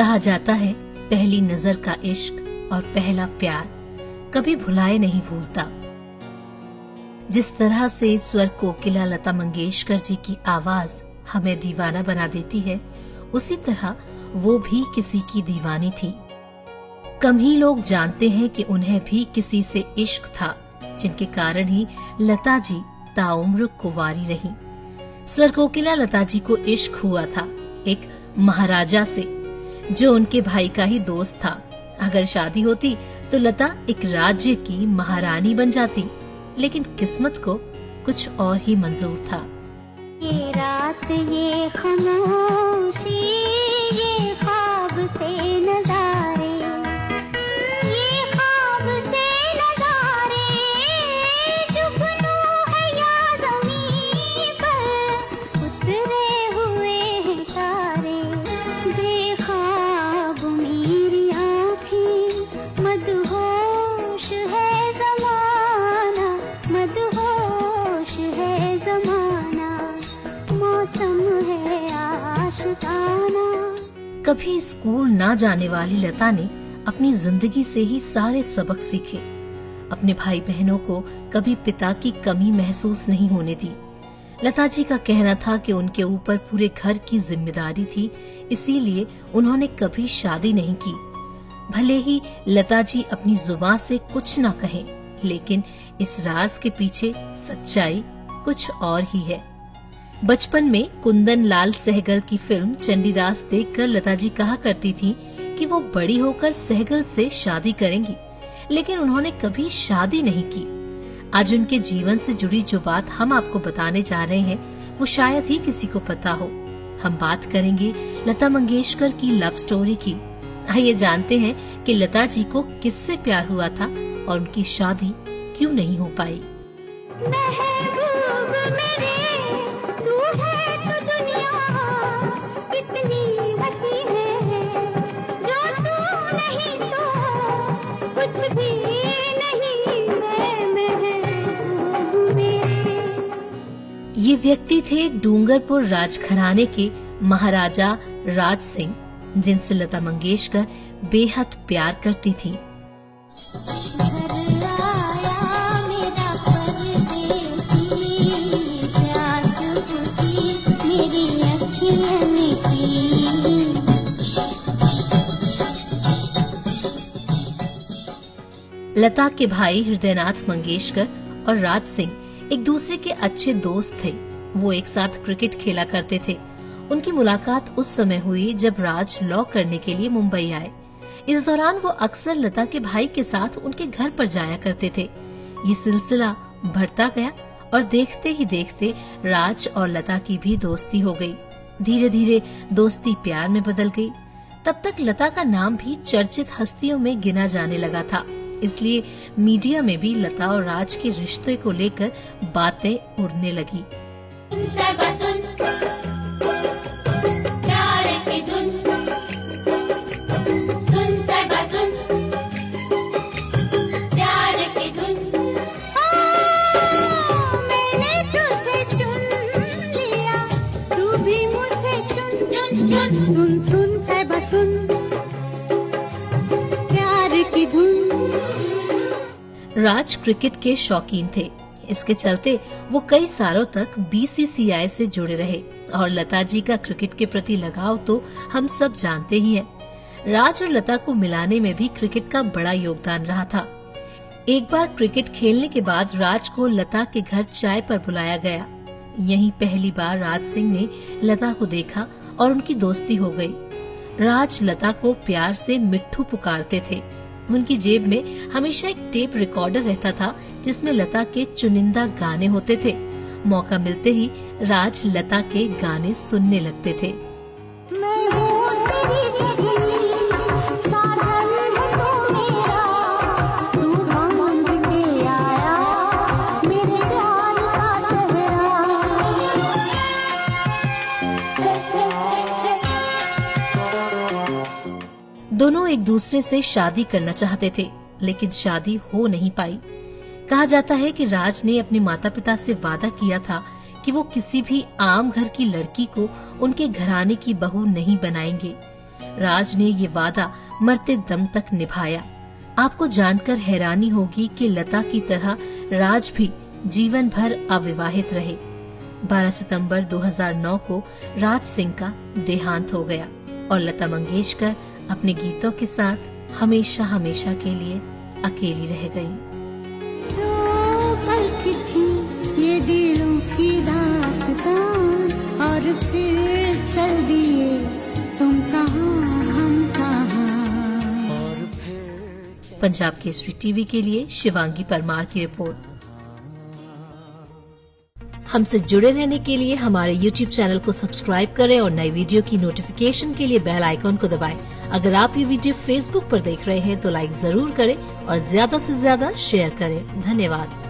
कहा जाता है पहली नजर का इश्क और पहला प्यार कभी भुलाए नहीं भूलता। जिस तरह से स्वर कोकिला लता मंगेशकर जी की आवाज हमें दीवाना बना देती है, उसी तरह वो भी किसी की दीवानी थी। कम ही लोग जानते हैं कि उन्हें भी किसी से इश्क था, जिनके कारण ही लता जी ताउम्र कुंवारी रही। स्वर कोकिला लता जी को इश्क हुआ था एक महाराजा से, जो उनके भाई का ही दोस्त था। अगर शादी होती तो लता एक राज्य की महारानी बन जाती, लेकिन किस्मत को कुछ और ही मंजूर था। ये रात ये खामोशी, ये ख्वाब से नजारे, ये ख्वाब से नजारे, जुगनू है या ज़मीं पर उतरे हुए हैं तारे। बेख्वाब मेरी आँखें, मदहोश है ज़माना, मदहोश है ज़माना, मौसम है आशिकाना। कभी स्कूल ना जाने वाली लता ने अपनी जिंदगी से ही सारे सबक सीखे। अपने भाई बहनों को कभी पिता की कमी महसूस नहीं होने दी। लता जी का कहना था कि उनके ऊपर पूरे घर की जिम्मेदारी थी, इसीलिए उन्होंने कभी शादी नहीं की। भले ही लता जी अपनी जुबान से कुछ ना कहें, लेकिन इस राज के पीछे सच्चाई कुछ और ही है। बचपन में कुंदन लाल सहगल की फिल्म चंडीदास देखकर लता जी कहा करती थी कि वो बड़ी होकर सहगल से शादी करेंगी, लेकिन उन्होंने कभी शादी नहीं की। आज उनके जीवन से जुड़ी जो बात हम आपको बताने जा रहे हैं, वो शायद ही किसी को पता हो। हम बात करेंगे लता मंगेशकर की लव स्टोरी की। आइए जानते हैं कि लता जी को किससे प्यार हुआ था और उनकी शादी क्यों नहीं हो पाई। महबूब मेरे, तू है तो दुनिया कितनी वसी है, जो तू नहीं तो कुछ भी नहीं है महबूब मेरे। ये व्यक्ति थे डूंगरपुर राजघराने के महाराजा राज सिंह, जिनसे लता मंगेशकर बेहद प्यार करती थी। लता के भाई हृदयनाथ मंगेशकर और राज सिंह एक दूसरे के अच्छे दोस्त थे। वो एक साथ क्रिकेट खेला करते थे। उनकी मुलाकात उस समय हुई जब राज लॉ करने के लिए मुंबई आए। इस दौरान वो अक्सर लता के भाई के साथ उनके घर पर जाया करते थे। ये सिलसिला बढ़ता गया और देखते ही देखते राज और लता की भी दोस्ती हो गई। धीरे धीरे दोस्ती प्यार में बदल गई। तब तक लता का नाम भी चर्चित हस्तियों में गिना जाने लगा था, इसलिए मीडिया में भी लता और राज के रिश्ते को लेकर बातें उड़ने लगी। सुन सुन साहिबा सुन, प्यार की धुन। राज क्रिकेट के शौकीन थे। इसके चलते वो कई सालों तक बीसीसीआई से जुड़े रहे और लता जी का क्रिकेट के प्रति लगाव तो हम सब जानते ही हैं। राज और लता को मिलाने में भी क्रिकेट का बड़ा योगदान रहा था। एक बार क्रिकेट खेलने के बाद राज को लता के घर चाय पर बुलाया गया। यहीं पहली बार राज सिंह ने लता को देखा और उनकी दोस्ती हो गई। राज लता को प्यार से मिट्ठू पुकारते थे। उनकी जेब में हमेशा एक टेप रिकॉर्डर रहता था, जिसमें लता के चुनिंदा गाने होते थे। मौका मिलते ही राज लता के गाने सुनने लगते थे। दोनों एक दूसरे से शादी करना चाहते थे, लेकिन शादी हो नहीं पाई। कहा जाता है कि राज ने अपने माता पिता से वादा किया था कि वो किसी भी आम घर की लड़की को उनके घराने की बहू नहीं बनाएंगे। राज ने ये वादा मरते दम तक निभाया। आपको जानकर हैरानी होगी कि लता की तरह राज भी जीवन भर अविवाहित रहे। 12 सितंबर 2009 को राज सिंह का देहांत हो गया और लता मंगेशकर अपने गीतों के साथ हमेशा हमेशा के लिए अकेली रह गईं। दो पल की थी ये दिलों की दास्तान, और फिर चल दिए तुम कहाँ हम कहाँ। पंजाब केसरी टीवी के लिए शिवांगी परमार की रिपोर्ट। हमसे जुड़े रहने के लिए हमारे YouTube चैनल को सब्सक्राइब करें और नई वीडियो की नोटिफिकेशन के लिए बेल आइकॉन को दबाएं। अगर आप ये वीडियो Facebook पर देख रहे हैं तो लाइक जरूर करें और ज्यादा से ज्यादा शेयर करें। धन्यवाद।